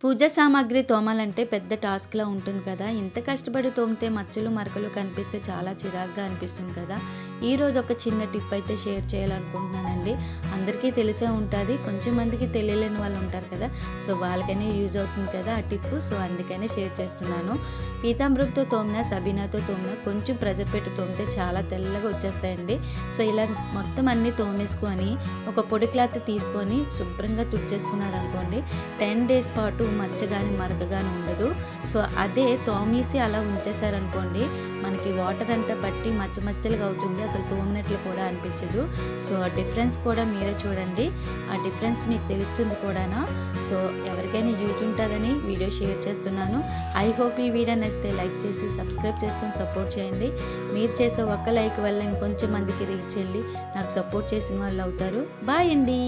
పూజ సామాగ్రి తోమాలంటే పెద్ద టాస్క్‌లా ఉంటుంది కదా! ఇంత కష్టపడి తోమితే మచ్చలు, మరకలు కనిపిస్తే చాలా చిరాకుగా అనిపిస్తుంది కదా! ఈరోజు ఒక చిన్న టిప్ అయితే షేర్ చేయాలనుకుంటున్నానండి. అందరికీ తెలిసే ఉంటది. కొంచెం మందికి తెలియలేని వాళ్ళు ఉంటారు కదా! సో, వాళ్ళకైనా యూజ్ అవుతుంది కదా ఆ టిప్పు. సో, అందుకనే షేర్ చేస్తున్నాను. పీతాంబరంతో తోమినా, సబీనాతో తోమినా కొంచెం ప్రెజర్ పెట్టి తోమితే చాలా తెల్లగా వచ్చేస్తాయండి. సో, ఇలా మొత్తం అన్నీ తోమేసుకొని ఒక పొడి క్లాత్ తీసుకొని శుభ్రంగా తుడిచేసుకున్నారనుకోండి 10 డేస్ పాటు మచ్చ గాని, మరక గాని ఉండదు. సో, అదే తోమేసి అలా ఉంచేసారనుకోండి మనకి వాటర్ అంతా పట్టి మచ్చ మచ్చలుగా అవుతుంది. అసలు తోమినట్లు కూడా అనిపించదు. సో, ఆ డిఫరెన్స్ కూడా మీరే చూడండి. ఆ డిఫరెన్స్ మీకు తెలుస్తుంది కూడానా. సో, ఎవరికైనా యూజ్ ఉంటుందని వీడియో షేర్ చేస్తున్నాను. ఐ హోప్ ఈ వీడియో నచ్చితే లైక్ చేసి సబ్స్క్రైబ్ చేసుకొని సపోర్ట్ చేయండి. మీరు చేసే ఒక్క లైక్ వల్ల ఇంకొంచెం మందికి రీచ్ వెళ్ళి నాకు సపోర్ట్ చేసిన వాళ్ళు అవుతారు. బాయ్ అండి.